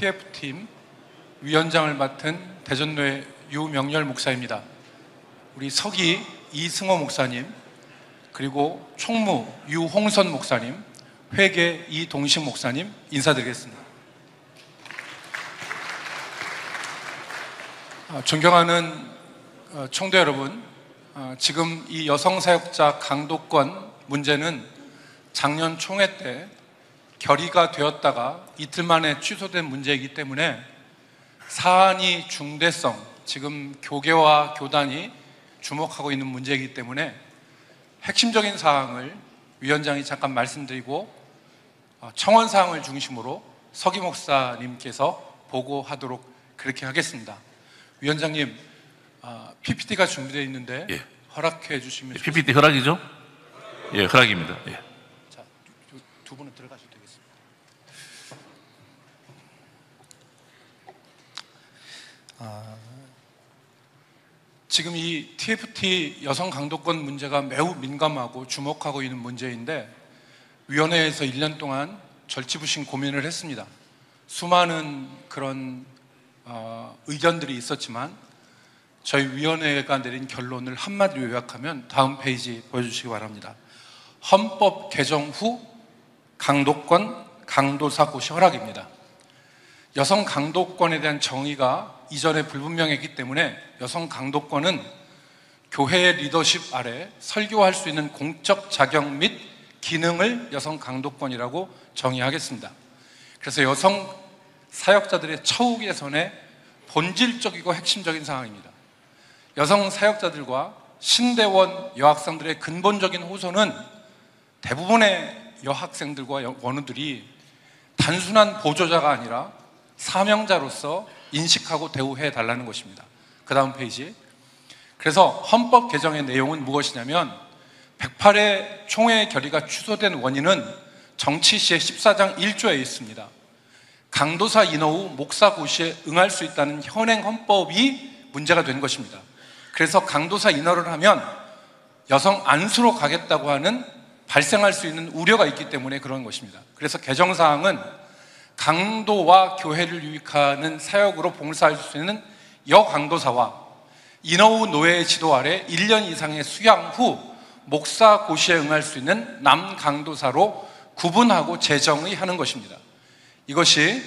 TF팀 위원장을 맡은 대전로의 유명렬 목사입니다. 우리 서기 이승호 목사님, 그리고 총무 유홍선 목사님, 회계 이동식 목사님 인사드리겠습니다. 존경하는 총대 여러분, 지금 이 여성사역자 강도권 문제는 작년 총회 때 결의가 되었다가 이틀 만에 취소된 문제이기 때문에 사안이 중대성, 지금 교계와 교단이 주목하고 있는 문제이기 때문에 핵심적인 사항을 위원장이 잠깐 말씀드리고 청원 사항을 중심으로 서기 목사님께서 보고하도록 그렇게 하겠습니다. 위원장님, PPT가 준비되어 있는데 예. 허락해 주시면 좋겠습니다. PPT 허락이죠? 예, 허락입니다. 예. 자, 두 분은 들어가셔도 되겠습니다. 지금 이 TFT 여성 강도권 문제가 매우 민감하고 주목하고 있는 문제인데 위원회에서 1년 동안 절치부심 고민을 했습니다. 수많은 그런 의견들이 있었지만 저희 위원회가 내린 결론을 한마디로 요약하면 다음 페이지 보여주시기 바랍니다. 헌법 개정 후 강도권, 강도사 고시 허락입니다. 여성 강도권에 대한 정의가 이전에 불분명했기 때문에 여성 강도권은 교회의 리더십 아래 설교할 수 있는 공적 자격 및 기능을 여성 강도권이라고 정의하겠습니다. 그래서 여성 사역자들의 처우 개선의 본질적이고 핵심적인 사항입니다. 여성 사역자들과 신대원 여학생들의 근본적인 호소는 대부분의 여학생들과 원우들이 단순한 보조자가 아니라 사명자로서 인식하고 대우해 달라는 것입니다. 그 다음 페이지. 그래서 헌법 개정의 내용은 무엇이냐면 108회 총회 결의가 취소된 원인은 정치시의 14장 1조에 있습니다. 강도사 인허 후 목사 고시에 응할 수 있다는 현행 헌법이 문제가 된 것입니다. 그래서 강도사 인허를 하면 여성 안수로 가겠다고 하는 발생할 수 있는 우려가 있기 때문에 그런 것입니다. 그래서 개정사항은 강도와 교회를 유익하는 사역으로 봉사할 수 있는 여강도사와 인허 후 노예의 지도 아래 1년 이상의 수양 후 목사 고시에 응할 수 있는 남강도사로 구분하고 재정의하는 것입니다. 이것이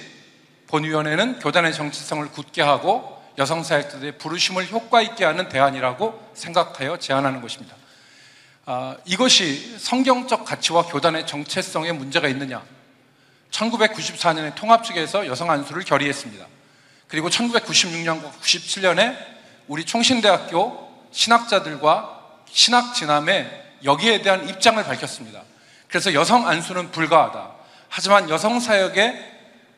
본위원회는 교단의 정치성을 굳게 하고 여성사역자들의 부르심을 효과 있게 하는 대안이라고 생각하여 제안하는 것입니다. 이것이 성경적 가치와 교단의 정체성에 문제가 있느냐? 1994년에 통합측에서 여성 안수를 결의했습니다. 그리고 1996년과 97년에 우리 총신대학교 신학자들과 신학진함에 여기에 대한 입장을 밝혔습니다. 그래서 여성 안수는 불가하다. 하지만 여성 사역의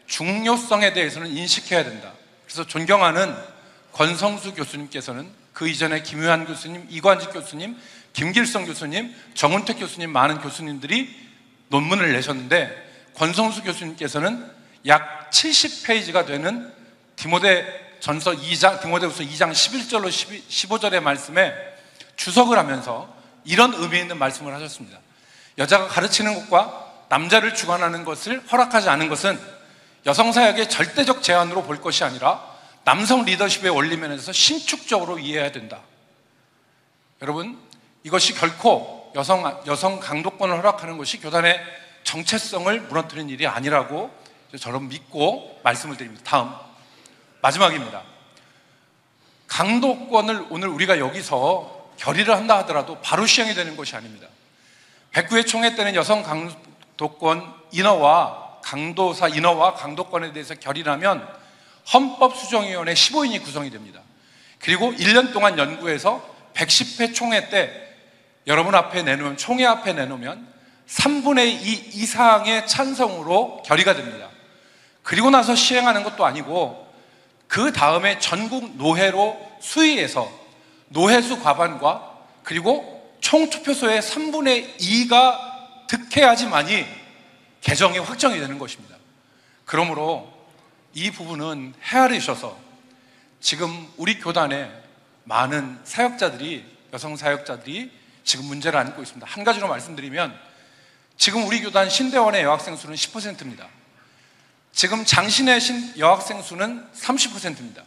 중요성에 대해서는 인식해야 된다. 그래서 존경하는 권성수 교수님께서는 그 이전에 김효한 교수님, 이관직 교수님, 김길성 교수님, 정운택 교수님, 많은 교수님들이 논문을 내셨는데 권성수 교수님께서는 약 70페이지가 되는 디모데후서 2장 11절로 15절의 말씀에 주석을 하면서 이런 의미 있는 말씀을 하셨습니다. 여자가 가르치는 것과 남자를 주관하는 것을 허락하지 않은 것은 여성사역의 절대적 제한으로 볼 것이 아니라 남성 리더십의 원리면에서 신축적으로 이해해야 된다. 여러분, 이것이 결코 여성 강도권을 허락하는 것이 교단의 정체성을 무너뜨리는 일이 아니라고 저는 믿고 말씀을 드립니다. 다음, 마지막입니다. 강도권을 오늘 우리가 여기서 결의를 한다 하더라도 바로 시행이 되는 것이 아닙니다. 109회 총회 때는 여성 강도권 인허와 강도사 인허와 강도권에 대해서 결의를 하면 헌법수정위원회 15인이 구성이 됩니다. 그리고 1년 동안 연구해서 110회 총회 때 여러분 앞에 내놓으면, 총회 앞에 내놓으면 3분의 2 이상의 찬성으로 결의가 됩니다. 그리고 나서 시행하는 것도 아니고 그 다음에 전국 노회로 수의해서 노회수 과반과 그리고 총투표소의 3분의 2가 득해야지만이 개정이 확정이 되는 것입니다. 그러므로 이 부분은 헤아리셔서 지금 우리 교단에 많은 사역자들이, 여성 사역자들이 지금 문제를 안고 있습니다. 한 가지로 말씀드리면 지금 우리 교단 신대원의 여학생 수는 10%입니다. 지금 장신의 여학생 수는 30%입니다.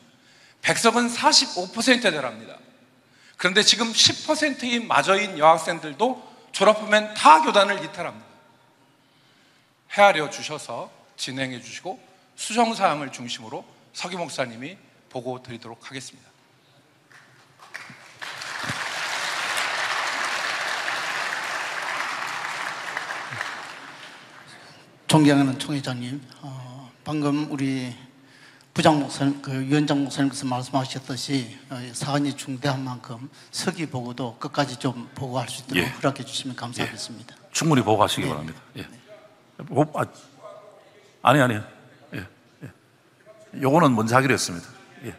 백석은 45%에 달합니다. 그런데 지금 10%인 마저인 여학생들도 졸업하면 다 교단을 이탈합니다. 헤아려 주셔서 진행해 주시고 수정사항을 중심으로 서기 목사님이 보고 드리도록 하겠습니다. 존경하는 총회장님, 방금 우리 부장 목사님, 위원장 목사님께서 말씀하셨듯이 사안이 중대한 만큼 서기 보고도 끝까지 좀 보고할 수 있도록 예. 허락해 주시면 감사하겠습니다. 예. 충분히 보고하시기 바랍니다. 예. 아니요. 예. 요거는 먼저 하기로 했습니다. 예.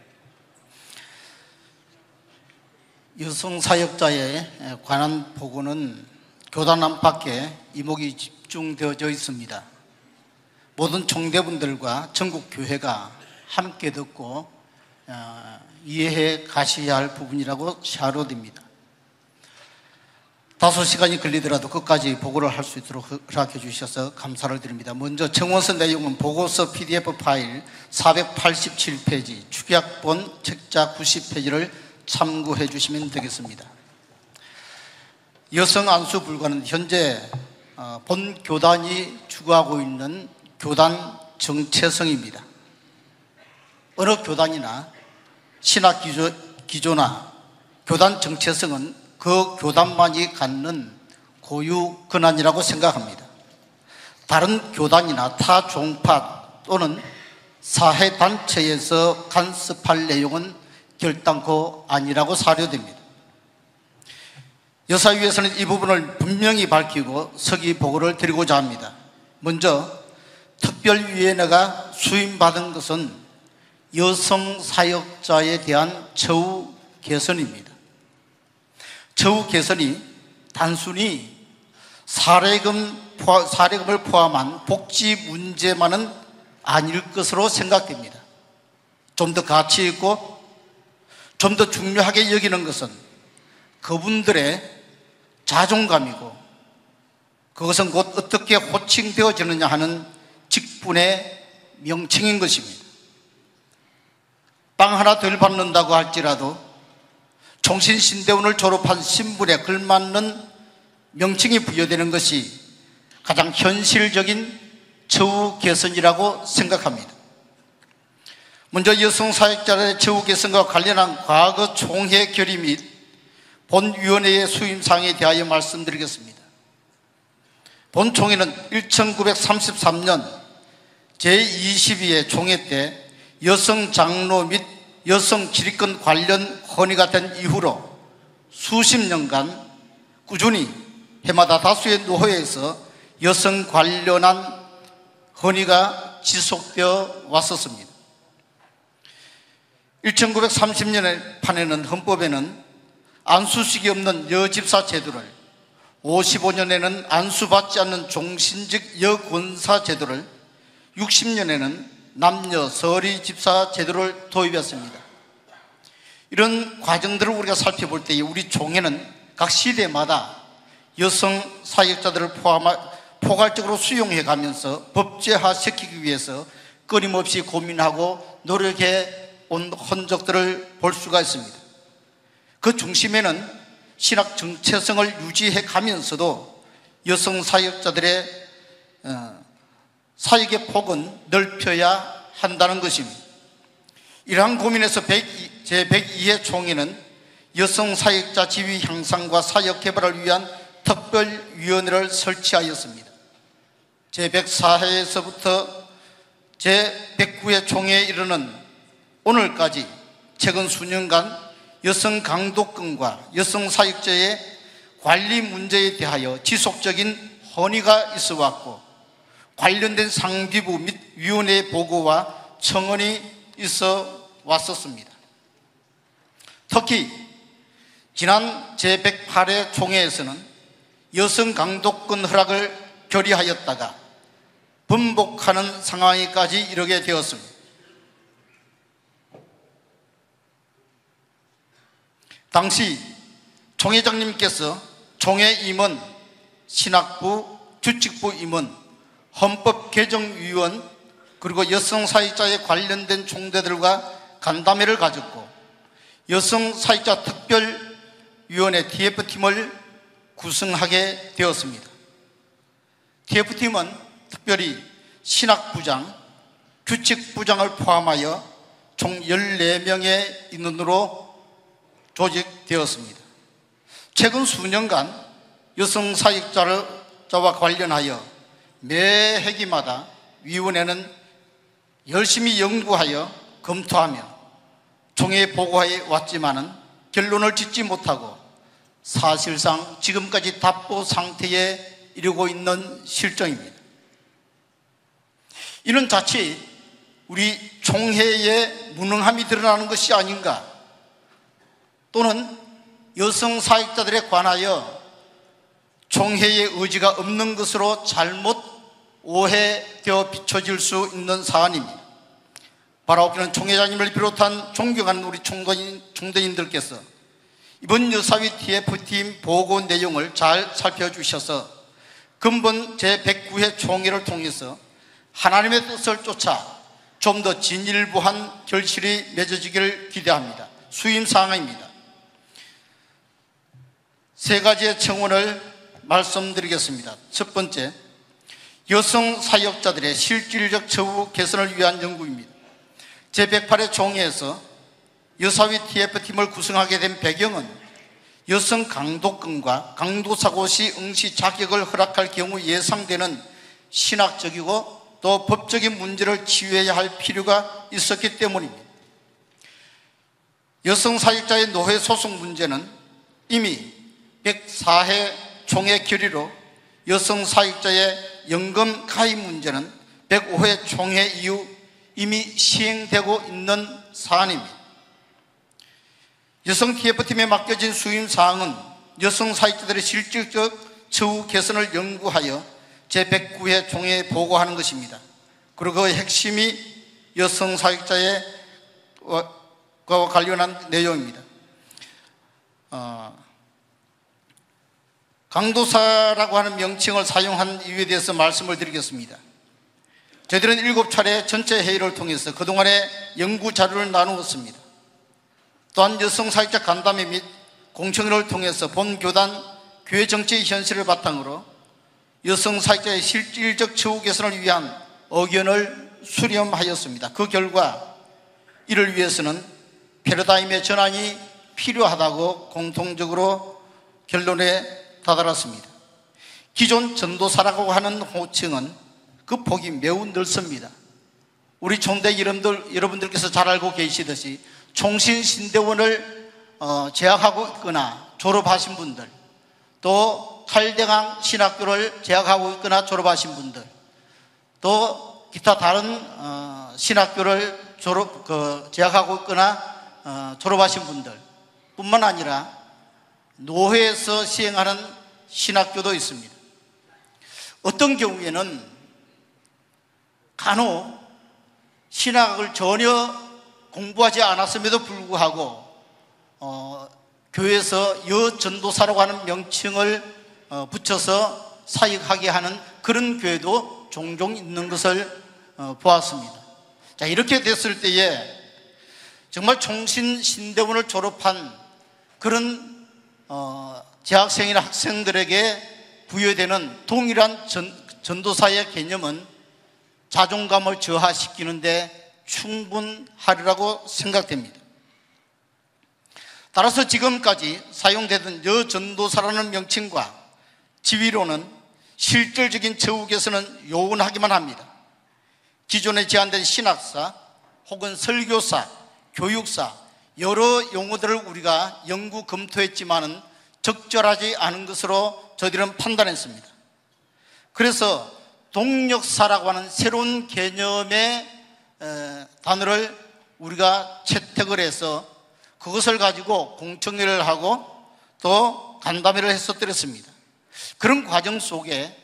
여성 사역자에 관한 보고는 교단 안팎에 이목이 집중되어져 있습니다. 모든 총대분들과 전국 교회가 함께 듣고 이해해 가셔야 할 부분이라고 생각됩니다. 다소 시간이 걸리더라도 끝까지 보고를 할 수 있도록 허락해 주셔서 감사를 드립니다. 먼저 정원서 내용은 보고서 PDF 파일 487페이지, 축약본 책자 90페이지를 참고해 주시면 되겠습니다. 여성 안수 불가는 현재 본 교단이 추구하고 있는 교단 정체성입니다. 어느 교단이나 신학 기조나 교단 정체성은 그 교단만이 갖는 고유 권한이라고 생각합니다. 다른 교단이나 타 종파 또는 사회단체에서 간섭할 내용은 결단코 아니라고 사료됩니다. 여사위에서는 이 부분을 분명히 밝히고 서기 보고를 드리고자 합니다. 먼저 특별위원회가 수임받은 것은 여성 사역자에 대한 처우 개선입니다. 처우 개선이 단순히 사례금을 포함한 복지 문제만은 아닐 것으로 생각됩니다. 좀 더 가치 있고 좀 더 중요하게 여기는 것은 그분들의 자존감이고 그것은 곧 어떻게 호칭되어지느냐 하는 직분의 명칭인 것입니다. 빵 하나 덜 받는다고 할지라도 총신신대원을 졸업한 신분에 걸맞는 명칭이 부여되는 것이 가장 현실적인 처우 개선이라고 생각합니다. 먼저 여성 사역자의 처우 개선과 관련한 과거 총회 결의 및 본위원회의 수임사항에 대하여 말씀드리겠습니다. 본 총회는 1933년 제22회 총회 때 여성 장로 및 여성 기득권 관련 헌의가 된 이후로 수십 년간 꾸준히 해마다 다수의 노회에서 여성 관련한 헌의가 지속되어 왔었습니다. 1930년에 판에는 헌법에는 안수식이 없는 여집사 제도를, 55년에는 안수받지 않는 종신직 여권사 제도를, 60년에는 남녀 서리 집사 제도를 도입했습니다. 이런 과정들을 우리가 살펴볼 때 우리 총회는 각 시대마다 여성 사역자들을 포괄적으로 수용해 가면서 법제화시키기 위해서 끊임없이 고민하고 노력해 온 흔적들을 볼 수가 있습니다. 그 중심에는 신학 정체성을 유지해 가면서도 여성 사역자들의 사역의 폭은 넓혀야 한다는 것입니다. 이러한 고민에서 제102회 총회는 여성 사역자 지위 향상과 사역 개발을 위한 특별위원회를 설치하였습니다. 제104회에서부터 제109회 총회에 이르는 오늘까지 최근 수년간 여성 강도권과 여성 사역자의 관리 문제에 대하여 지속적인 헌의가 있어 왔고 관련된 상기부 및 위원회 보고와 청원이 있어 왔었습니다. 특히 지난 제108회 총회에서는 여성 강도권 허락을 결의하였다가 번복하는 상황에까지 이르게 되었습니다. 당시 총회장님께서 총회 임원, 신학부, 주칙부 임원, 헌법개정위원, 그리고 여성 사역자에 관련된 총대들과 간담회를 가졌고 여성 사역자 특별위원회 TF팀을 구성하게 되었습니다. TF팀은 특별히 신학부장, 규칙부장을 포함하여 총 14명의 인원으로 조직되었습니다. 최근 수년간 여성 사역자와 관련하여 매 회기마다 위원회는 열심히 연구하여 검토하며 총회에 보고해 왔지만은 결론을 짓지 못하고 사실상 지금까지 답보 상태에 이르고 있는 실정입니다. 이는 자칫 우리 총회의 무능함이 드러나는 것이 아닌가, 또는 여성 사역자들에 관하여 총회의 의지가 없는 것으로 잘못 오해되어 비춰질 수 있는 사안입니다. 바라옵기는 총회장님을 비롯한 존경하는 우리 총대인들께서 이번 여사위 TF팀 보고 내용을 잘 살펴주셔서 근본 제109회 총회를 통해서 하나님의 뜻을 쫓아 좀 더 진일보한 결실이 맺어지기를 기대합니다. 수임사항입니다. 세 가지의 청원을 말씀드리겠습니다. 첫 번째, 여성 사역자들의 실질적 처우 개선을 위한 연구입니다. 제108회 총회에서 여사위 TF팀을 구성하게 된 배경은 여성 강도권과 강도사고 시 응시 자격을 허락할 경우 예상되는 신학적이고 또 법적인 문제를 치유해야 할 필요가 있었기 때문입니다. 여성 사역자의 노회 소송 문제는 이미 104회 총회 결의로 여성 사역자의 연금 가입 문제는 105회 총회 이후 이미 시행되고 있는 사안입니다. 여성 TF팀에 맡겨진 수임사항은 여성 사역자들의 실질적 처우 개선을 연구하여 제109회 총회에 보고하는 것입니다. 그리고 그 핵심이 여성 사역자의 관련한 내용입니다. 강도사라고 하는 명칭을 사용한 이유에 대해서 말씀을 드리겠습니다. 저희들은 7차례 전체 회의를 통해서 그동안의 연구 자료를 나누었습니다. 또한 여성 사역자 간담회 및 공청회를 통해서 본 교단 교회 정치의 현실을 바탕으로 여성 사역자의 실질적 처우 개선을 위한 의견을 수렴하였습니다. 그 결과 이를 위해서는 패러다임의 전환이 필요하다고 공통적으로 결론에 다다랐습니다. 기존 전도사라고 하는 호칭은 그 폭이 매우 넓습니다. 우리 총대 여러분들께서 잘 알고 계시듯이 총신신대원을 재학하고 있거나 졸업하신 분들, 또 탈대강 신학교를 재학하고 있거나 졸업하신 분들, 또 기타 다른 신학교를 재학하고 있거나 졸업하신 분들 뿐만 아니라 노회에서 시행하는 신학교도 있습니다. 어떤 경우에는 간혹 신학을 전혀 공부하지 않았음에도 불구하고 교회에서 여전도사라고 하는 명칭을 붙여서 사역하게 하는 그런 교회도 종종 있는 것을 보았습니다. 자, 이렇게 됐을 때에 정말 총신신대원을 졸업한 그런 재학생이나 학생들에게 부여되는 동일한 전도사의 개념은 자존감을 저하시키는데 충분하리라고 생각됩니다. 따라서 지금까지 사용되던 여전도사라는 명칭과 지위로는 실질적인 처우 개선은 요원하기만 합니다. 기존에 제한된 신학사 혹은 설교사, 교육사 여러 용어들을 우리가 연구 검토했지만은 적절하지 않은 것으로 저희들은 판단했습니다. 그래서 동력사라고 하는 새로운 개념의 단어를 우리가 채택을 해서 그것을 가지고 공청회를 하고 또 간담회를 했었더랬습니다. 그런 과정 속에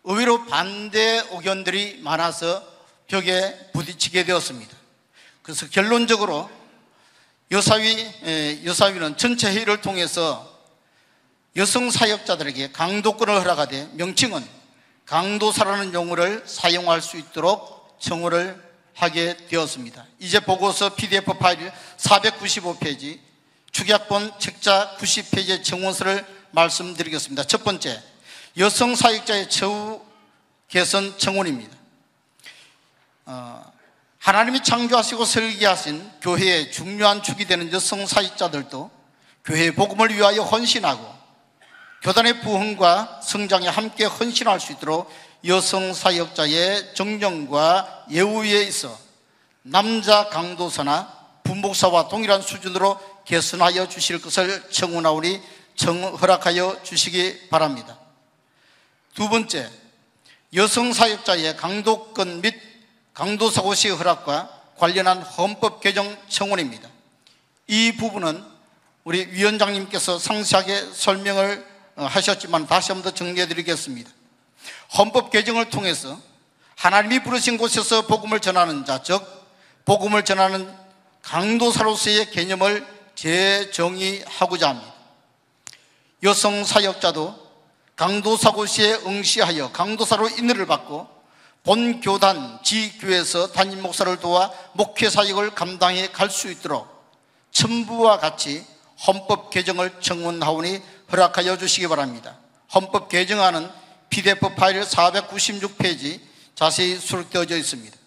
의외로 반대 의견들이 많아서 벽에 부딪히게 되었습니다. 그래서 결론적으로 여사위는 전체 회의를 통해서 여성 사역자들에게 강도권을 허락하되 명칭은 강도사라는 용어를 사용할 수 있도록 청원을 하게 되었습니다. 이제 보고서 PDF 파일 495페이지, 축약본 책자 90페이지의 정원서를 말씀드리겠습니다. 첫 번째, 여성 사역자의 처우 개선 청원입니다. 하나님이 창조하시고 설계하신 교회의 중요한 축이 되는 여성 사역자들도 교회의 복음을 위하여 헌신하고 교단의 부흥과 성장에 함께 헌신할 수 있도록 여성 사역자의 정령과 예우에 있어 남자 강도사나 분목사와 동일한 수준으로 개선하여 주실 것을 청원하오니 허락하여 주시기 바랍니다. 두 번째, 여성 사역자의 강도권 및 강도사고 시 허락과 관련한 헌법 개정 청원입니다. 이 부분은 우리 위원장님께서 상세하게 설명을 하셨지만 다시 한 번 더 정리해 드리겠습니다. 헌법 개정을 통해서 하나님이 부르신 곳에서 복음을 전하는 자, 즉 복음을 전하는 강도사로서의 개념을 재정의하고자 합니다. 여성 사역자도 강도사고 시에 응시하여 강도사로 인을 받고 본 교단, 지교에서 담임 목사를 도와 목회 사역을 감당해 갈 수 있도록 첨부와 같이 헌법 개정을 청원하오니 허락하여 주시기 바랍니다. 헌법 개정안은 PDF 파일 496페이지 자세히 수록되어져 있습니다.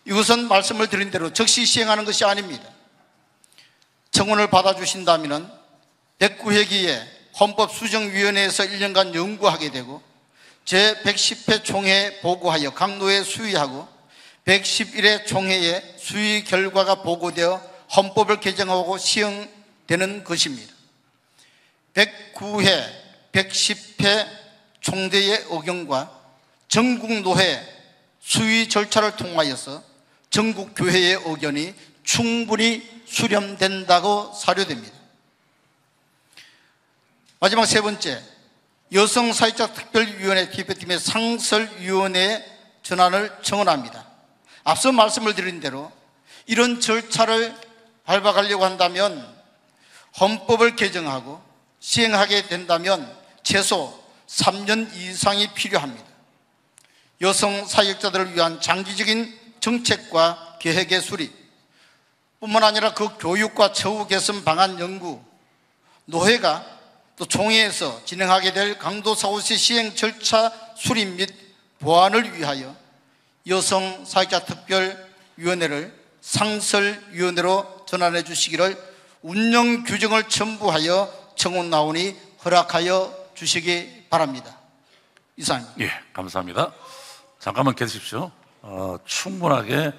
이것은 말씀을 드린 대로 즉시 시행하는 것이 아닙니다. 청원을 받아주신다면 109회기에 헌법수정위원회에서 1년간 연구하게 되고 제110회 총회에 보고하여 강로에 수의하고 111회 총회에 수의 결과가 보고되어 헌법을 개정하고 시행되는 것입니다. 109회, 110회 총대의 의견과 전국노회 수의 절차를 통하여서 전국교회의 의견이 충분히 수렴된다고 사료됩니다. 마지막 세 번째, 여성사역자 특별위원회 대표팀의 상설위원회에 전환을 청원합니다. 앞서 말씀을 드린 대로 이런 절차를 밟아가려고 한다면 헌법을 개정하고 시행하게 된다면 최소 3년 이상이 필요합니다. 여성 사역자들을 위한 장기적인 정책과 계획의 수립 뿐만 아니라 그 교육과 처우 개선 방안 연구, 노회가 또 총회에서 진행하게 될 강도사고시 시행 절차 수립 및 보완을 위하여 여성 사역자 특별위원회를 상설위원회로 전환해 주시기를 운영 규정을 첨부하여 청원하오니 허락하여 주시기 바랍니다. 이상입니다. 예, 감사합니다. 잠깐만 계십시오. 충분하게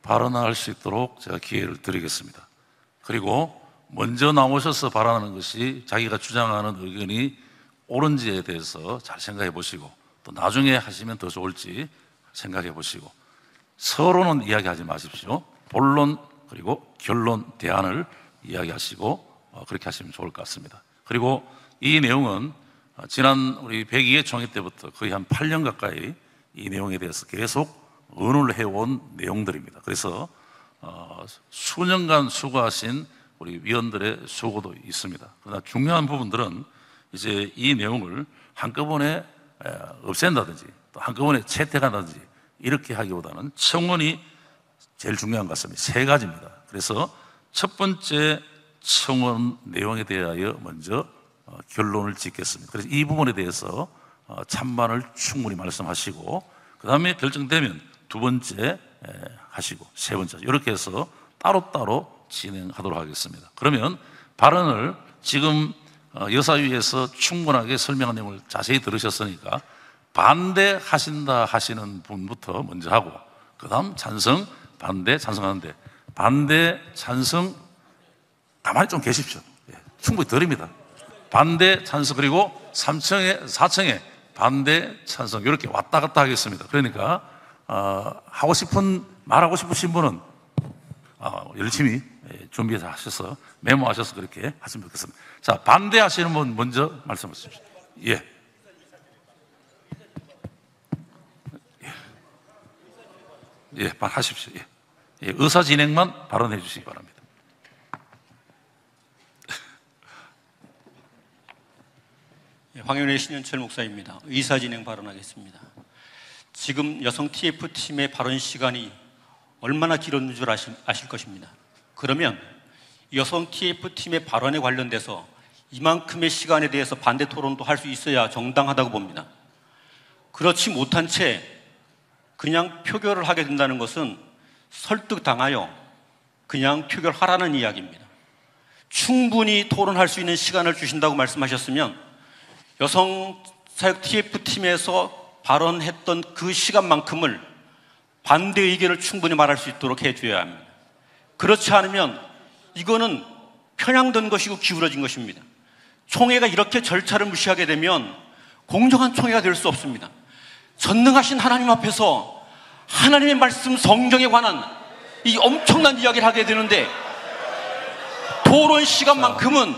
발언할 수 있도록 제가 기회를 드리겠습니다. 그리고 먼저 나오셔서 발언하는 것이 자기가 주장하는 의견이 옳은지에 대해서 잘 생각해 보시고 또 나중에 하시면 더 좋을지 생각해 보시고 서로는 이야기하지 마십시오. 본론 그리고 결론 대안을 이야기하시고 그렇게 하시면 좋을 것 같습니다. 그리고 이 내용은 지난 우리 102회 총회 때부터 거의 한 8년 가까이 이 내용에 대해서 계속 의논을 해온 내용들입니다. 그래서 수년간 수고하신 우리 위원들의 수고도 있습니다. 그러나 중요한 부분들은 이제 이 내용을 한꺼번에 없앤다든지 또 한꺼번에 채택한다든지 이렇게 하기보다는 청원이 제일 중요한 것 같습니다. 세 가지입니다. 그래서 첫 번째 청원 내용에 대하여 먼저 결론을 짓겠습니다. 그래서 이 부분에 대해서 찬반을 충분히 말씀하시고 그 다음에 결정되면 두 번째 하시고 세 번째 이렇게 해서 따로따로 진행하도록 하겠습니다. 그러면 발언을 지금 여사위에서 충분하게 설명한 내용을 자세히 들으셨으니까 반대하신다 하시는 분부터 먼저 하고 그 다음 찬성, 반대, 찬성하는데 반대, 찬성 가만히 좀 계십시오. 충분히 드립니다. 반대, 찬성 그리고 3층에 4층에 반대, 찬성 이렇게 왔다 갔다 하겠습니다. 그러니까 말하고 싶으신 분은 열심히 준비해서 하셔서 메모하셔서 그렇게 하시면 좋겠습니다. 자, 반대하시는 분 먼저 말씀해 주십시오. 예. 예, 하십시오. 예. 예, 의사 진행만 발언해 주시기 바랍니다. 황윤회 신현철 목사입니다. 의사 진행 발언하겠습니다. 지금 여성 TF팀의 발언 시간이 얼마나 길었는 줄 아실 것입니다. 그러면 여성 TF팀의 발언에 관련돼서 이만큼의 시간에 대해서 반대 토론도 할 수 있어야 정당하다고 봅니다. 그렇지 못한 채 그냥 표결을 하게 된다는 것은 설득당하여 그냥 표결하라는 이야기입니다. 충분히 토론할 수 있는 시간을 주신다고 말씀하셨으면 여성사역 TF팀에서 발언했던 그 시간만큼을 반대 의견을 충분히 말할 수 있도록 해줘야 합니다. 그렇지 않으면 이거는 편향된 것이고 기울어진 것입니다. 총회가 이렇게 절차를 무시하게 되면 공정한 총회가 될 수 없습니다. 전능하신 하나님 앞에서 하나님의 말씀 성경에 관한 이 엄청난 이야기를 하게 되는데 토론 시간만큼은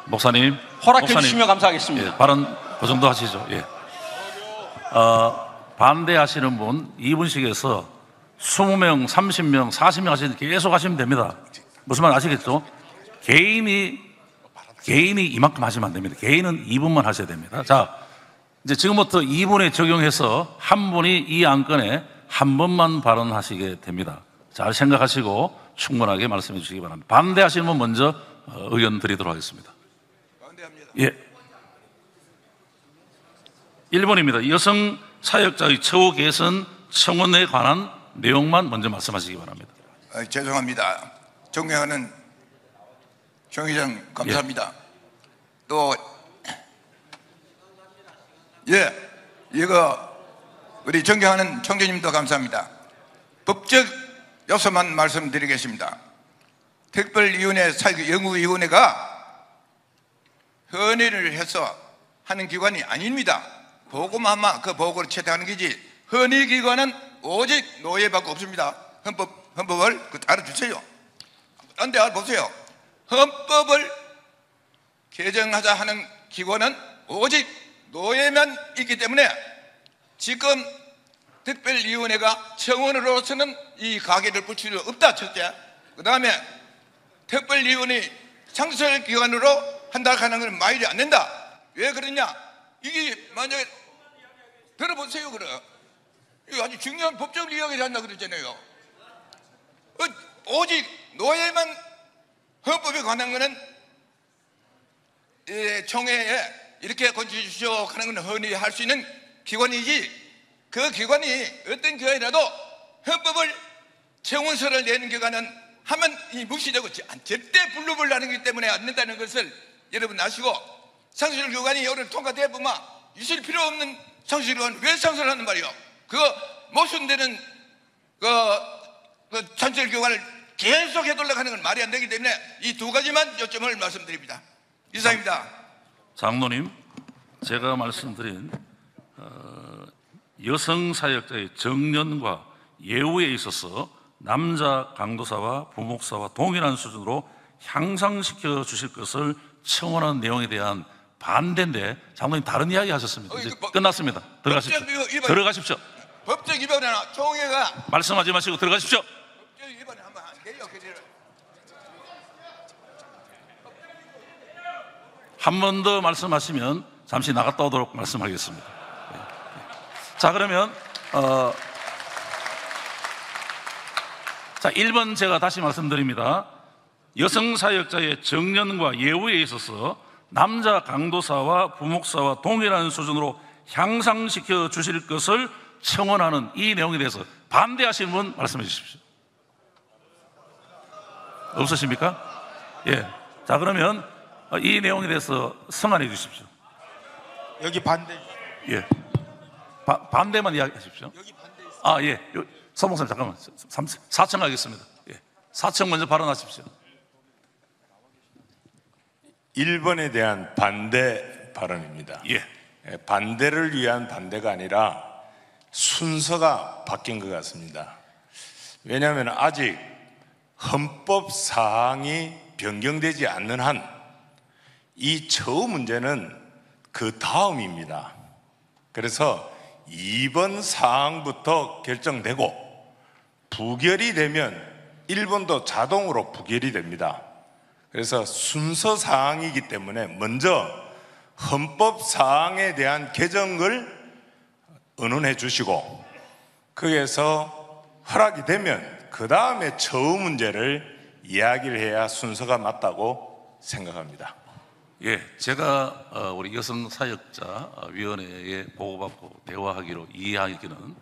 목사님 허락해 주시면 감사하겠습니다. 예, 발언 그 정도 하시죠. 예. 반대하시는 분 2분씩에서 20명, 30명, 40명 하시는 계속 하시면 됩니다. 무슨 말 아시겠죠? 개인이 이만큼 하시면 안 됩니다. 개인은 2분만 하셔야 됩니다. 자, 이제 지금부터 2분에 적용해서 한 분이 이 안건에 한 번만 발언하시게 됩니다. 잘 생각하시고 충분하게 말씀해 주시기 바랍니다. 반대하시는 분 먼저 의견 드리도록 하겠습니다. 반대합니다. 예. 1번입니다. 여성 사역자의 처우 개선 청원에 관한 내용만 먼저 말씀하시기 바랍니다. 죄송합니다. 존경하는 정 회장 감사합니다. 또 이거 우리 존경하는 총재님도 감사합니다. 법적 요소만 말씀드리겠습니다. 특별위원회 연구위원회가 헌의를 해서 하는 기관이 아닙니다. 보고만 하면 그 보고를 채택하는 거지 헌의기관은 오직 노예밖에 없습니다. 헌법을 알아주세요. 그런데 알아보세요. 헌법을 개정하자 하는 기관은 오직 노예만 있기 때문에 지금 특별위원회가 청원으로서는 이 가계를 붙일 수 없다 첫째. 그 다음에 특별위원회 창설기관으로 한다 하는 건 말이 안 된다. 왜 그러냐? 이게 만약에 들어보세요. 그래. 이거 아주 중요한 법적 이야기를 한다 그랬잖아요. 오직 노예만 헌법에 관한 거는 총회에 이렇게 건의주십시오 하는 건 헌의할 수 있는 기관이지 그 기관이 어떤 기관이라도 헌법을 청원서를 내는 기관은 하면 이 무시되고 절대 불법을 하기 때문에 안 된다는 것을 여러분 아시고 상설기관이 오늘 통과돼 보면 있을 필요 없는 상설기관 왜 상설하는 말이요? 그거 모순되는 그 상설기관을 계속 해달라고 하는 건 말이 안 되기 때문에 이 두 가지만 요점을 말씀드립니다. 이상입니다. 장로님, 제가 말씀드린 여성 사역자의 정년과 예우에 있어서 남자 강도사와 부목사와 동일한 수준으로 향상시켜 주실 것을 청원하는 내용에 대한 반대인데 장로님 다른 이야기 하셨습니다. 이제 끝났습니다. 들어가십시오. 들어가십시오. 법적 위반이나 총회가 말씀하지 마시고 들어가십시오. 법적 위반을 하면 안 돼요. 한 번 더 말씀하시면 잠시 나갔다 오도록 말씀하겠습니다. 자, 그러면 자, 1번 제가 다시 말씀드립니다. 여성 사역자의 정년과 예우에 있어서 남자 강도사와 부목사와 동일한 수준으로 향상시켜 주실 것을 청원하는 이 내용에 대해서 반대하시는 분 말씀해 주십시오. 없으십니까? 예. 자, 그러면 이 내용에 대해서 성안해 주십시오. 여기 반대. 예. 반대만 이야기하십시오. 여기 반대 있어. 아, 예. 서 목사님 잠깐만. 4청 하겠습니다. 예. 4청 먼저 발언하십시오. 1번에 대한 반대 발언입니다. 예. 반대를 위한 반대가 아니라 순서가 바뀐 것 같습니다. 왜냐하면 아직 헌법 사항이 변경되지 않는 한 이 처우 문제는 그 다음입니다. 그래서 2번 사항부터 결정되고 부결이 되면 1번도 자동으로 부결이 됩니다. 그래서 순서 사항이기 때문에 먼저 헌법 사항에 대한 개정을 의논해 주시고 거기에서 허락이 되면 그 다음에 처우 문제를 이야기를 해야 순서가 생각합니다. 예, 제가 우리 여성사역자위원회에 보고받고 대화하기로 이해하기는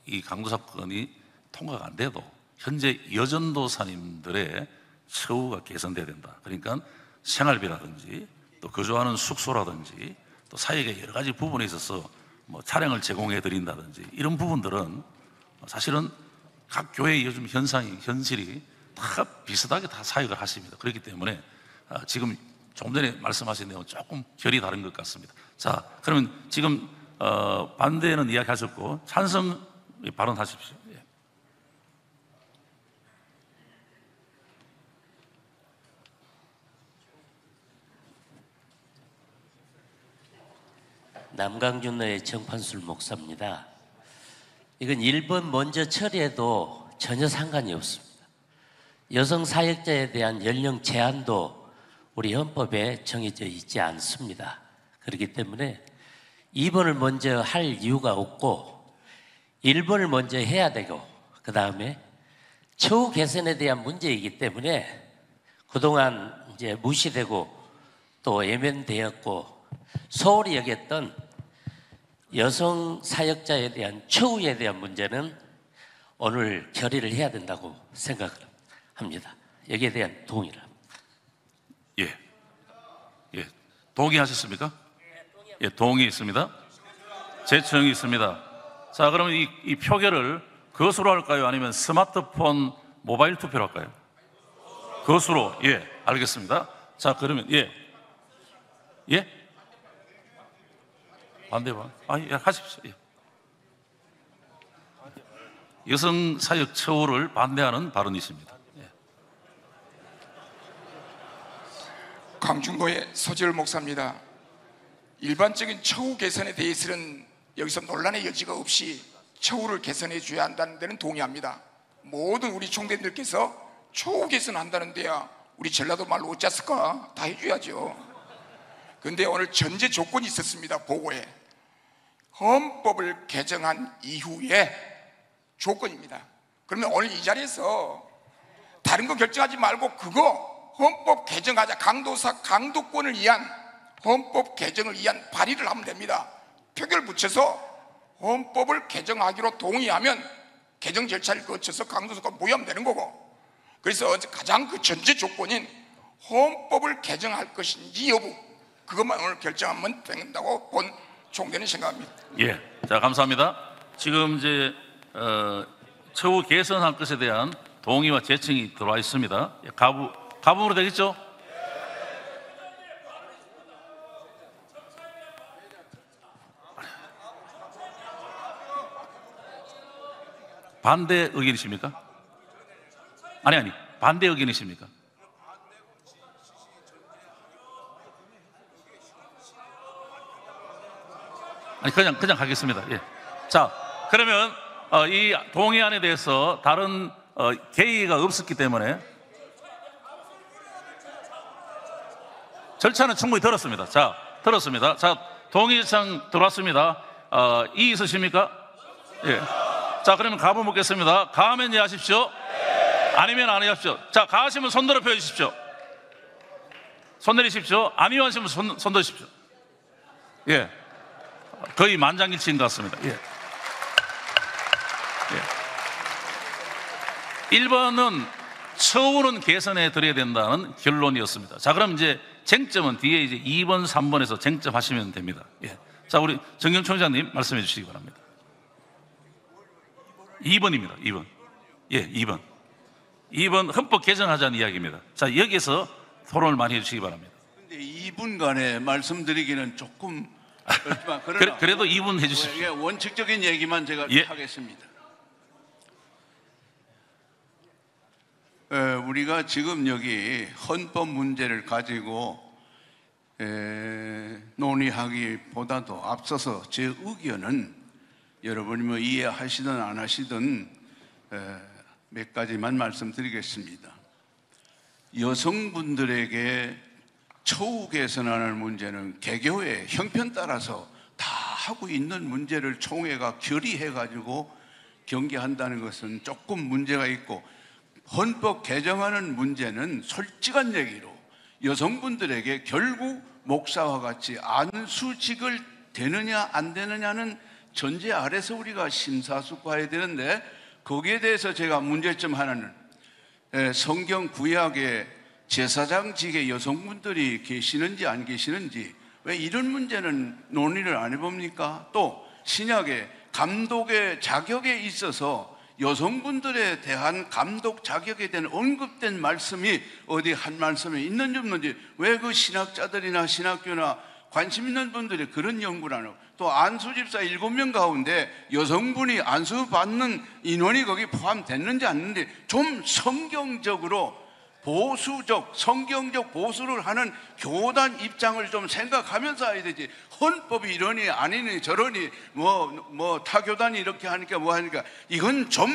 이 강도 사건이 통과가 안 돼도 현재 여전도사님들의 처우가 개선돼야 된다. 그러니까 생활비라든지 또 거주하는 숙소라든지 또 사역의 여러 가지 부분에 있어서 뭐 차량을 제공해 드린다든지 이런 부분들은 사실은 각 교회의 요즘 현실이 다 비슷하게 다 사역을 하십니다. 그렇기 때문에 지금 조금 전에 말씀하신 내용은 조금 결이 다른 것 같습니다. 자, 그러면 지금 반대는 이야기하셨고 찬성 발언하십시오. 예. 남강준의 정판술 목사입니다. 이건 1번 먼저 처리해도 전혀 상관이 없습니다. 여성 사역자에 대한 연령 제한도 우리 헌법에 정해져 있지 않습니다. 그렇기 때문에 2번을 먼저 할 이유가 없고 1번을 먼저 해야 되고 그 다음에 처우 개선에 대한 문제이기 때문에 그동안 이제 무시되고 또 외면되었고 소홀히 여겼던 여성 사역자에 대한 처우에 대한 문제는 오늘 결의를 해야 된다고 생각합니다. 여기에 대한 동의를 합니다. 예. 예. 동의하셨습니까? 예, 동의했습니다. 제청이 있습니다. 자, 그러면 이 표결을 거수로 할까요? 아니면 스마트폰 모바일 투표로 할까요? 거수로. 예, 알겠습니다. 자, 그러면 예. 예? 반대방. 예, 하십시오. 예. 여성 사역 처우를 반대하는 발언이십니다. 예. 광중도의 소재열 목사입니다. 일반적인 처우 개선에 대해서는 여기서 논란의 여지가 없이 처우를 개선해 줘야 한다는 데는 동의합니다. 모든 우리 총대들께서 처우 개선한다는 데야 우리 전라도 말로 어쩌을까 다 해줘야죠. 그런데 오늘 전제 조건이 있었습니다. 보고에 헌법을 개정한 이후에 조건입니다. 그러면 오늘 이 자리에서 다른 거 결정하지 말고 그거 헌법 개정하자, 강도권을 위한 헌법 개정을 위한 발의를 하면 됩니다. 표결 붙여서 헌법을 개정하기로 동의하면 개정 절차를 거쳐서 강도사건 무효하면 되는 거고, 그래서 가장 그 전제 조건인 헌법을 개정할 것인지 여부, 그것만 오늘 결정하면 된다고 본 총대는 생각합니다. 예, 자, 감사합니다. 지금 이제 처우 개선할 것에 대한 동의와 제청이 들어와 있습니다. 가부으로 되겠죠? 반대 의견이십니까? 아니, 반대 의견이십니까? 아니, 그냥 하겠습니다. 예. 자, 그러면 이 동의안에 대해서 다른 개의가 없었기 때문에 절차는 충분히 들었습니다. 자, 들었습니다. 자, 동의장 들어왔습니다. 이의 있으십니까? 예. 자, 그러면 가부 묻겠습니다. 가하면 예 하십시오. 아니면 안 하십시오. 자, 가하시면 손 들어 펴 주십시오. 손 내리십시오. 아니요 하시면 손 들으십시오. 예. 거의 만장일치인 것 같습니다. 예. 예. 1번은 처우는 개선해 드려야 된다는 결론이었습니다. 자, 그럼 이제 쟁점은 뒤에 이제 2번, 3번에서 쟁점하시면 됩니다. 예. 자, 우리 정경 총장님 말씀해 주시기 바랍니다. 2번입니다. 2번. 예, 2번. 2번 헌법 개정하자는 이야기입니다. 자, 여기서 토론을 많이 해주시기 바랍니다. 근데 2분간에 말씀드리기는 조금 그렇지만 그러나 그래도 2분 해주십시오. 원칙적인 얘기만 제가 예. 하겠습니다. 우리가 지금 여기 헌법 문제를 가지고 논의하기보다도 앞서서 제 의견은 여러분이 뭐 이해하시든 안 하시든 몇 가지만 말씀드리겠습니다. 여성분들에게 처우 개선하는 문제는 개교의 형편 따라서 다 하고 있는 문제를 총회가 결의해가지고 경계한다는 것은 조금 문제가 있고, 헌법 개정하는 문제는 솔직한 얘기로 여성분들에게 결국 목사와 같이 안수직을 되느냐 안 되느냐는 전제 아래서 우리가 심사숙고해야 되는데, 거기에 대해서 제가 문제점 하나는 성경 구약에 제사장직에 여성분들이 계시는지 안 계시는지 왜 이런 문제는 논의를 안 해봅니까? 또 신약에 감독의 자격에 있어서 여성분들에 대한 감독 자격에 대한 언급된 말씀이 어디 한 말씀에 있는지 없는지 왜 그 신학자들이나 신학교나 관심 있는 분들이 그런 연구를 안 하고, 또 안수집사 7명 가운데 여성분이 안수받는 인원이 거기 포함됐는지 안 됐는지 좀 성경적으로 보수적, 성경적 보수를 하는 교단 입장을 좀 생각하면서 해야 되지. 헌법이 이러니 아니니 저러니 타교단이 이렇게 하니까 뭐 하니까, 이건 좀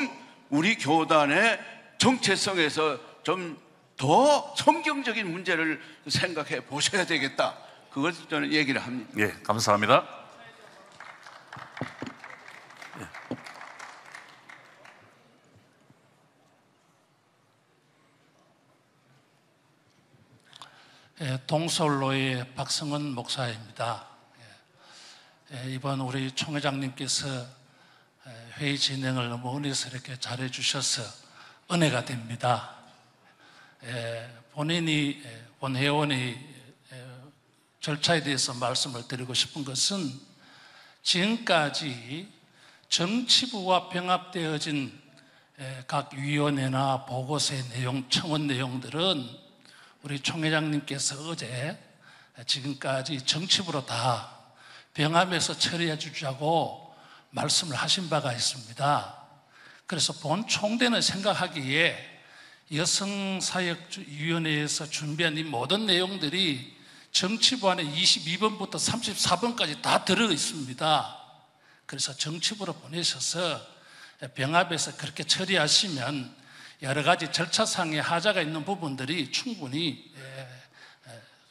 우리 교단의 정체성에서 좀 더 성경적인 문제를 생각해 보셔야 되겠다. 그것을 저는 얘기를 합니다. 예, 감사합니다. 동서울로의 박성은 목사입니다. 이번 우리 총회장님께서 회의 진행을 너무 은혜스럽게 잘해 주셔서 은혜가 됩니다. 본인이 본회의원의 절차에 대해서 말씀을 드리고 싶은 것은, 지금까지 정치부와 병합되어진 각 위원회나 보고서의 내용, 청원 내용들은 우리 총회장님께서 어제 지금까지 정치부로 다 병합해서 처리해 주자고 말씀을 하신 바가 있습니다. 그래서 본 총대는 생각하기에 여성사역위원회에서 준비한 이 모든 내용들이 정치부 안에 22번부터 34번까지 다 들어 있습니다. 그래서 정치부로 보내셔서 병합해서 그렇게 처리하시면 여러 가지 절차상의 하자가 있는 부분들이 충분히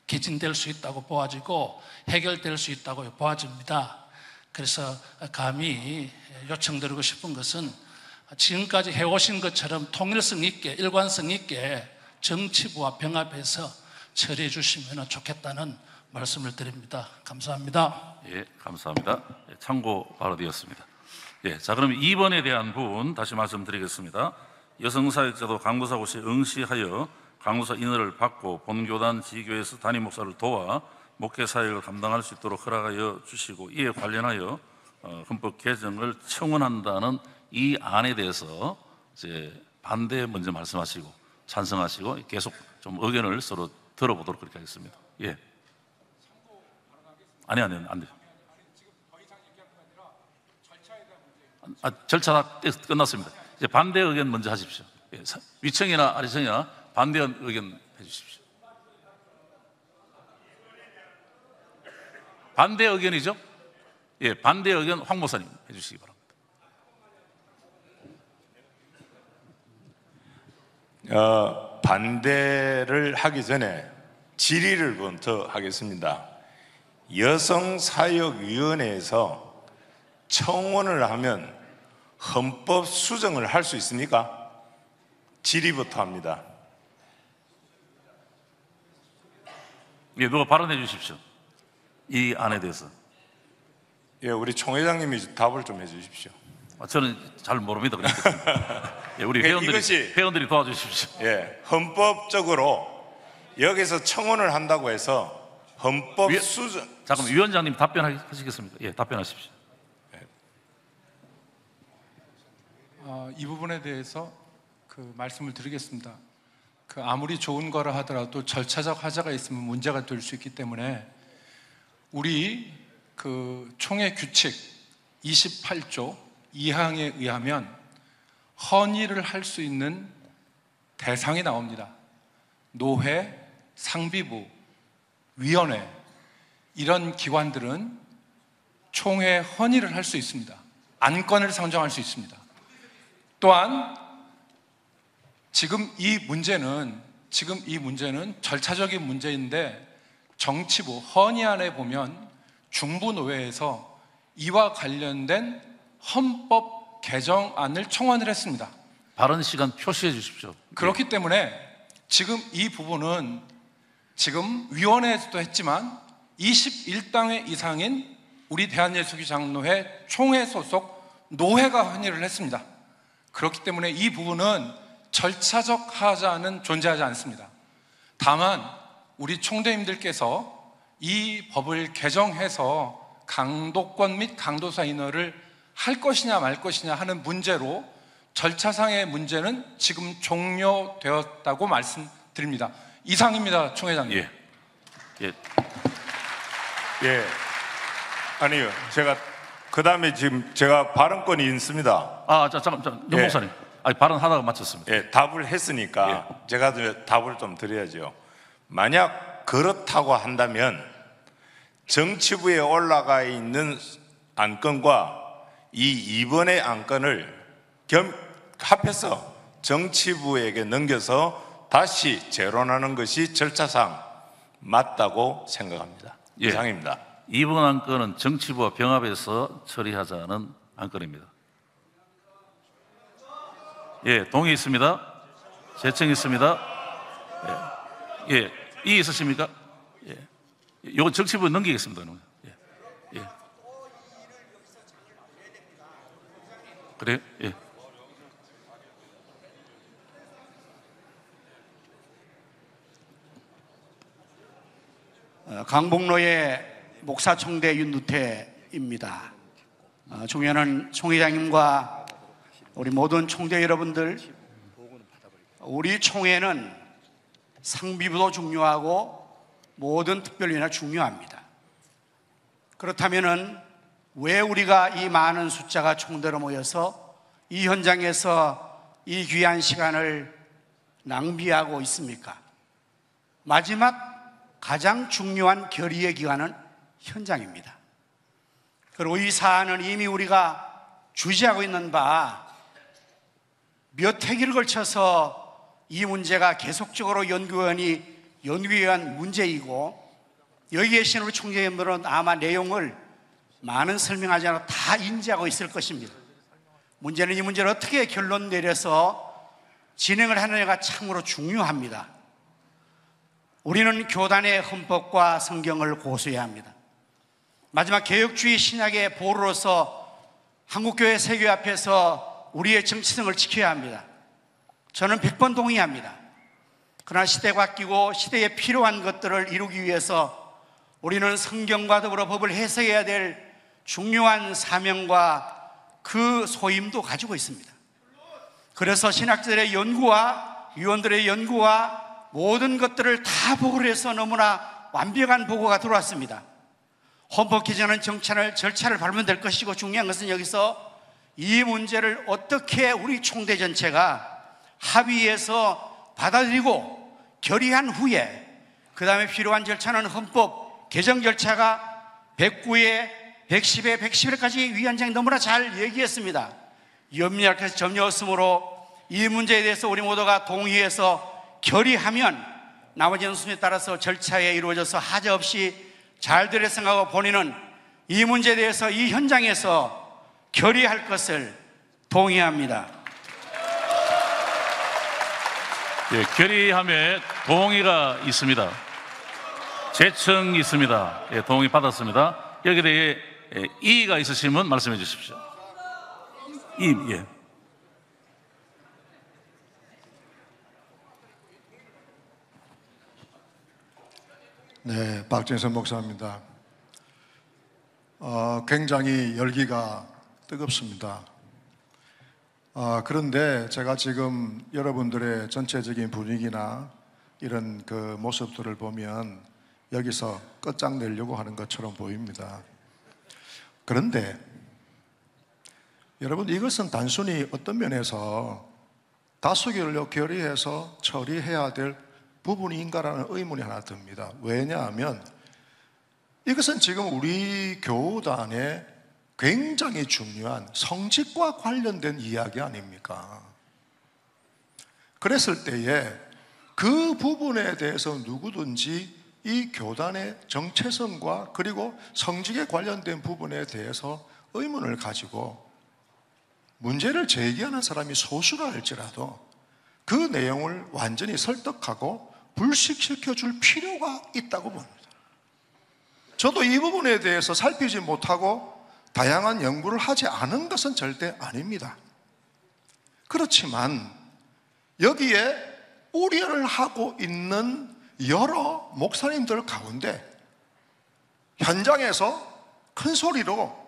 개진될 수 있다고 보아지고 해결될 수 있다고 보아집니다. 그래서 감히 요청드리고 싶은 것은, 지금까지 해오신 것처럼 통일성 있게, 일관성 있게 정치부와 병합해서 처리해 주시면 좋겠다는 말씀을 드립니다. 감사합니다. 예, 감사합니다. 참고 발언이었습니다. 예, 자, 그럼 2번에 대한 부분 다시 말씀드리겠습니다. 여성사역자도 강구사 곳에 응시하여 강구사 인허를 받고 본교단 지교에서 담임 목사를 도와 목회 사역을 감당할 수 있도록 허락하여 주시고, 이에 관련하여 헌법 개정을 청원한다는 이 안에 대해서 이제 반대 먼저 말씀하시고 찬성하시고 계속 좀 의견을 서로 들어보도록 그렇게 하겠습니다. 예. 아니, 안 돼요. 절차 다 끝났습니다. 이제 반대 의견 먼저 하십시오. 예, 위청이나 아래청이나 반대 의견 해주십시오. 반대 의견이죠? 예, 반대 의견 황 목사님 해주시기 바랍니다. 반대를 하기 전에 질의를 먼저 하겠습니다. 여성사역위원회에서 청원을 하면 헌법 수정을 할 수 있습니까? 질의부터 합니다. 예, 누가 발언해 주십시오. 이 안에 대해서. 예, 우리 총회장님이 답을 좀 해주십시오. 저는 잘 모릅니다. 예, 우리 회원들이 도와주십시오. 예, 헌법적으로 여기서 청원을 한다고 해서 헌법 수정. 잠깐만, 위원장님 답변하시겠습니까? 예, 답변하십시오. 이 부분에 대해서 말씀을 드리겠습니다. 아무리 좋은 거라 하더라도 절차적 하자가 있으면 문제가 될 수 있기 때문에, 우리 총회 규칙 28조 2항에 의하면 헌의를 할 수 있는 대상이 나옵니다. 노회, 상비부, 위원회, 이런 기관들은 총회 헌의를 할 수 있습니다. 안건을 상정할 수 있습니다. 또한 지금 이 문제는 절차적인 문제인데, 정치부 헌의안에 보면 중부노회에서 이와 관련된 헌법 개정안을 청원을 했습니다. 발언 시간 표시해 주십시오. 그렇기 때문에 지금 이 부분은 지금 위원회에서도 했지만 21당회 이상인 우리 대한예수교 장로회 총회 소속 노회가 항의를 했습니다. 그렇기 때문에 이 부분은 절차적 하자는 존재하지 않습니다. 다만 우리 총대님들께서 이 법을 개정해서 강도권 및 강도사 인허를 할 것이냐 말 것이냐 하는 문제로 절차상의 문제는 지금 종료되었다고 말씀드립니다. 이상입니다, 총회장님. 예. 예. 예. 아니요. 그 다음에 지금 제가 발언권이 있습니다. 잠깐, 윤 목사님. 발언하다가 마쳤습니다. 예, 답을 했으니까 제가 답을 좀 드려야죠. 만약 그렇다고 한다면 정치부에 올라가 있는 안건과 이 2번의 안건을 합해서 정치부에게 넘겨서 다시 재론하는 것이 절차상 맞다고 생각합니다. 예. 이상입니다. 2번 안건은 정치부와 병합해서 처리하자는 안건입니다. 예, 동의 있습니다. 재청 있습니다. 예, 이의 있으십니까? 예, 이거 정치부에 넘기겠습니다. 예, 예. 그래요? 예. 강북로의 목사총대 윤두태입니다. 존경하는 총회장님과 우리 모든 총대 여러분들, 우리 총회는 상비부도 중요하고 모든 특별위나 중요합니다. 그렇다면 왜 우리가 이 많은 숫자가 총대로 모여서 이 현장에서 이 귀한 시간을 낭비하고 있습니까? 마지막 가장 중요한 결의의 기관은 현장입니다. 그리고 이 사안은 이미 우리가 주시하고 있는 바 몇 회기를 걸쳐서 이 문제가 계속적으로 연구위한 문제이고, 여기 계신 우리 총재님들은 아마 내용을 많은 설명하지 않아도 다 인지하고 있을 것입니다. 문제는 이 문제를 어떻게 결론 내려서 진행을 하느냐가 참으로 중요합니다. 우리는 교단의 헌법과 성경을 고수해야 합니다. 마지막 개혁주의 신약의 보루로서 한국교회 세계 앞에서 우리의 정치성을 지켜야 합니다. 저는 100번 동의합니다. 그러나 시대가 바뀌고 시대에 필요한 것들을 이루기 위해서 우리는 성경과 더불어 법을 해석해야 될 중요한 사명과 그 소임도 가지고 있습니다. 그래서 신학자들의 연구와 위원들의 연구와 모든 것들을 다 보고를 해서 너무나 완벽한 보고가 들어왔습니다. 헌법 개정은 절차를 밟으면 될 것이고, 중요한 것은 여기서 이 문제를 어떻게 우리 총대 전체가 합의해서 받아들이고 결의한 후에 그 다음에 필요한 절차는 헌법 개정 절차가 109회, 110회, 111회까지 위원장이 너무나 잘 얘기했습니다. 염려할 것이 전혀 없으므로 이 문제에 대해서 우리 모두가 동의해서 결의하면 나머지는 순위에 따라서 절차에 이루어져서 하자 없이 잘 되려 생각하고, 본인은 이 문제에 대해서 이 현장에서 결의할 것을 동의합니다. 예, 결의함에 동의가 있습니다. 재청이 있습니다. 예, 동의 받았습니다. 여기에 대해 이의가 있으시면 말씀해 주십시오. 예. 네, 박진선 목사입니다. 굉장히 열기가 뜨겁습니다. 그런데 제가 지금 여러분들의 전체적인 분위기나 이런 그 모습들을 보면 여기서 끝장내려고 하는 것처럼 보입니다. 그런데 여러분, 이것은 단순히 어떤 면에서 다수결로 결의해서 처리해야 될 부분인가라는 의문이 하나 듭니다. 왜냐하면 이것은 지금 우리 교단의 굉장히 중요한 성직과 관련된 이야기 아닙니까? 그랬을 때에 그 부분에 대해서 누구든지 이 교단의 정체성과 그리고 성직에 관련된 부분에 대해서 의문을 가지고 문제를 제기하는 사람이 소수라 할지라도 그 내용을 완전히 설득하고 불식시켜 줄 필요가 있다고 봅니다. 저도 이 부분에 대해서 살피지 못하고 다양한 연구를 하지 않은 것은 절대 아닙니다. 그렇지만 여기에 우려를 하고 있는 여러 목사님들 가운데 현장에서 큰 소리로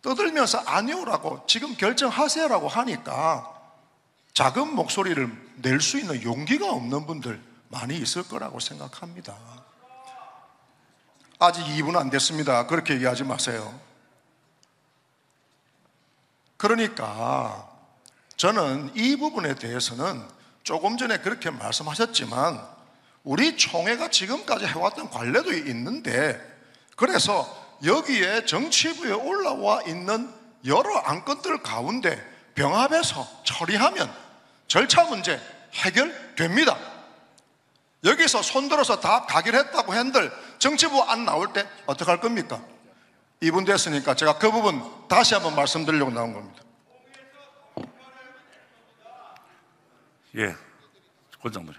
떠들면서 아니오라고 지금 결정하세요라고 하니까 작은 목소리를 낼 수 있는 용기가 없는 분들 많이 있을 거라고 생각합니다. 아직 2분 안 됐습니다. 그렇게 얘기하지 마세요. 그러니까 저는 이 부분에 대해서는 조금 전에 그렇게 말씀하셨지만 우리 총회가 지금까지 해왔던 관례도 있는데, 그래서 여기에 정치부에 올라와 있는 여러 안건들 가운데 병합해서 처리하면 절차 문제 해결됩니다. 여기서 손들어서 다 가결했다고 한들 정치부 안 나올 때 어떡할 겁니까? 2분 됐으니까 제가 그 부분 다시 한번 말씀드리려고 나온 겁니다. 예, 권장드려.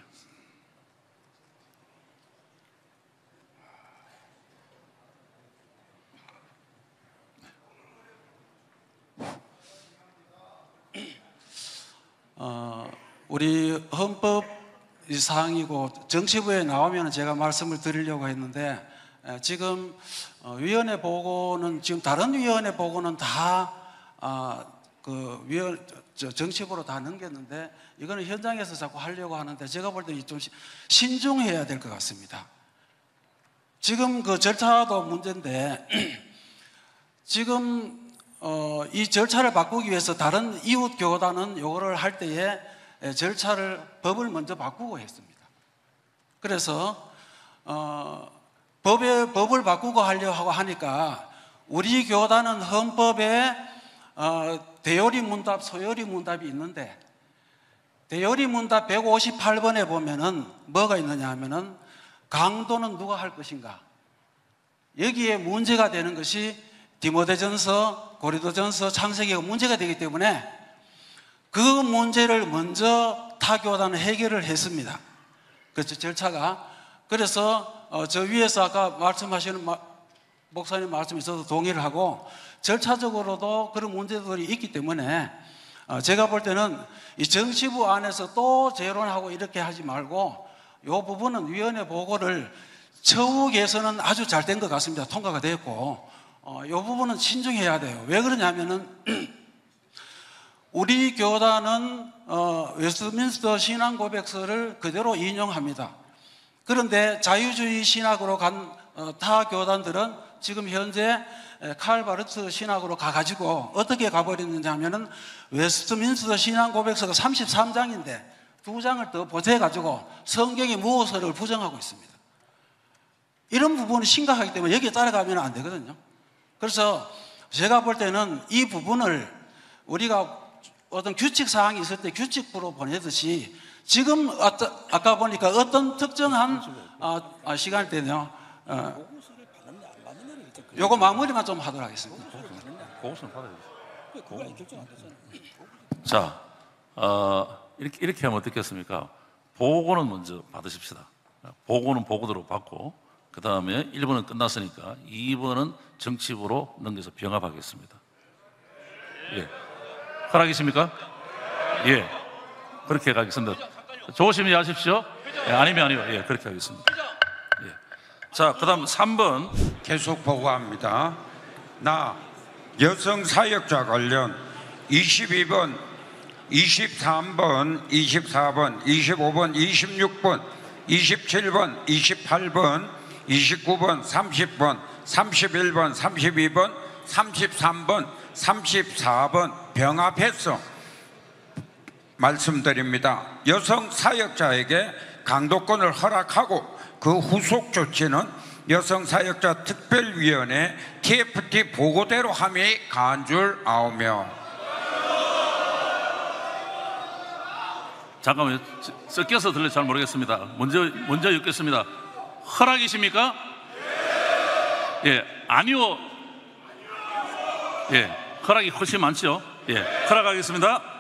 우리 헌법 이 사항이고 정치부에 나오면 제가 말씀을 드리려고 했는데, 지금 위원회 보고는 지금 다른 위원회 보고는 다 정치부로 다 넘겼는데 이거는 현장에서 자꾸 하려고 하는데 제가 볼 때 좀 신중해야 될 것 같습니다. 지금 그 절차도 문제인데 지금 이 절차를 바꾸기 위해서 다른 이웃 교단은 요거를 할 때에 법을 먼저 바꾸고 했습니다. 그래서 법을 바꾸고 하려고 하니까 우리 교단은 헌법에 대요리 문답, 소요리 문답이 있는데 대요리 문답 158번에 보면은 뭐가 있느냐 하면은 강도는 누가 할 것인가, 여기에 문제가 되는 것이 디모데전서, 고린도전서, 창세기가 문제가 되기 때문에 그 문제를 먼저 타 교단은 해결을 했습니다. 그 절차가. 그래서 저 위에서 아까 말씀하시는 목사님 말씀에 있어서 동의를 하고 절차적으로도 그런 문제들이 있기 때문에 제가 볼 때는 이 정치부 안에서 또 재론하고 이렇게 하지 말고 이 부분은 위원회 보고를 처우에서는 아주 잘 된 것 같습니다. 통과가 됐고 이 부분은 신중해야 돼요. 왜 그러냐면은 우리 교단은 웨스트민스터 신앙 고백서를 그대로 인용합니다. 그런데 자유주의 신학으로 간 타 교단들은 지금 현재 칼바르트 신학으로 가가지고 어떻게 가버리는지 하면은 웨스트민스터 신앙 고백서가 33장인데 2장을 더 보태가지고 성경의 무엇을 부정하고 있습니다. 이런 부분이 심각하기 때문에 여기에 따라가면 안 되거든요. 그래서 제가 볼 때는 이 부분을 우리가 어떤 규칙 사항이 있을 때 규칙부로 보내듯이 지금 아까 보니까 어떤 특정한 시간 때는요. 요거 마무리만 좀 하도록 하겠습니다. 자, 이렇게 하면 어떻겠습니까? 보고는 먼저 받으십시다. 보고는 보고대로 받고 그 다음에 1번은 끝났으니까 2번은 정치부로 넘겨서 병합하겠습니다. 예. 허락이십니까? 예. 그렇게 가겠습니다. 조심히 하십시오. 예, 아니면 예, 그렇게 하겠습니다. 예. 자, 그 다음 3번. 계속 보고합니다. 나 여성 사역자 관련 22번, 23번, 24번, 25번, 26번, 27번, 28번, 29번, 30번, 31번, 32번, 33번, 34번 병합해서 말씀드립니다. 여성 사역자에게 강도권을 허락하고 그 후속 조치는 여성 사역자 특별위원회 TFT 보고대로 함이 가한 줄 아오며. 잠깐만요. 섞여서 들려 잘 모르겠습니다. 먼저 읽겠습니다. 허락이십니까? 예, 아니요. 예, 허락이 훨씬 많죠. 예, 허락하겠습니다.